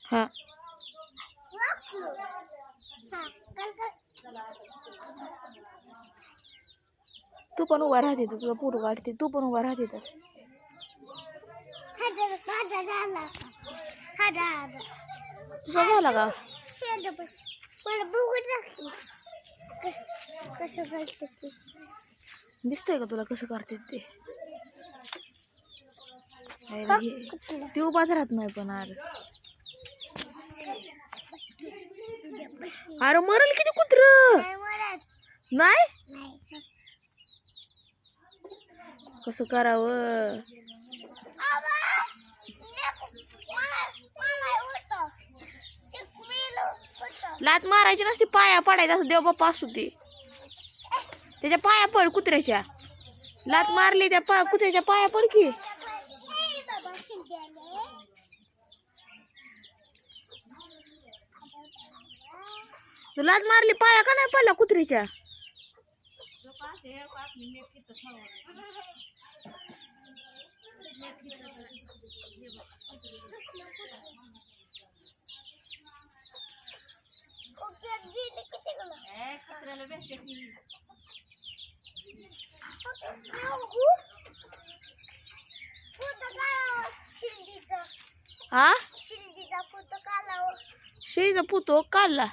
हा तू पण उभा राहते तुझा फोटो काढते तू पण उभा राहते तर तुझा झाला का दिसतंय का तुला कसं करते ते ती उभाच राहत नाही पण अरे मरल किती कुत्र नाही कसं करावं लात मारायची नसती पाया पडायचं असं देव बाप्पा असू दे त्याच्या पाया पड कुत्र्याच्या लात मारली त्या कुत्र्याच्या पाया पड की लात मारली पाया का नाही पडला कुत्रीच्या हा शेळीचा फोटो काढला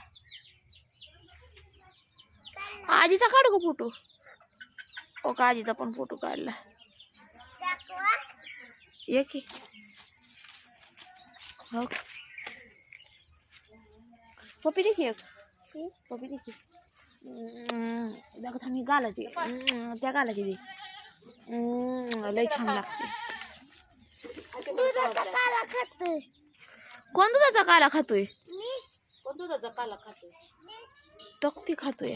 आजीचा काढू का फोटो ओ का आजीचा पण फोटो काढला एक हो पप्पी देखी एक पप्पी देखी दाखवत आम्ही गालाची त्या गालाची दे लय छान लागते कोण दुधाचा काला खातोय कोण दुधाचा काला खातोय तक्ती खातोय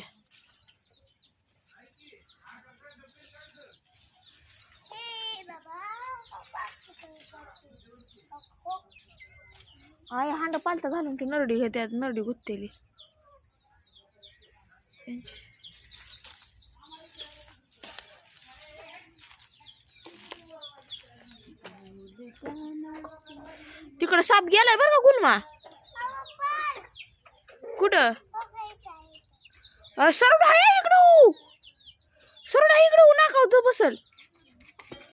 आय हांड पालता घालून की नरडी घेत्यात नरडी गुत्तेली तिकडं साप गेलाय बरं का गुलमा कुठं सरुड आहे इकडं सरुड आहे इकडं नाकावतो बसल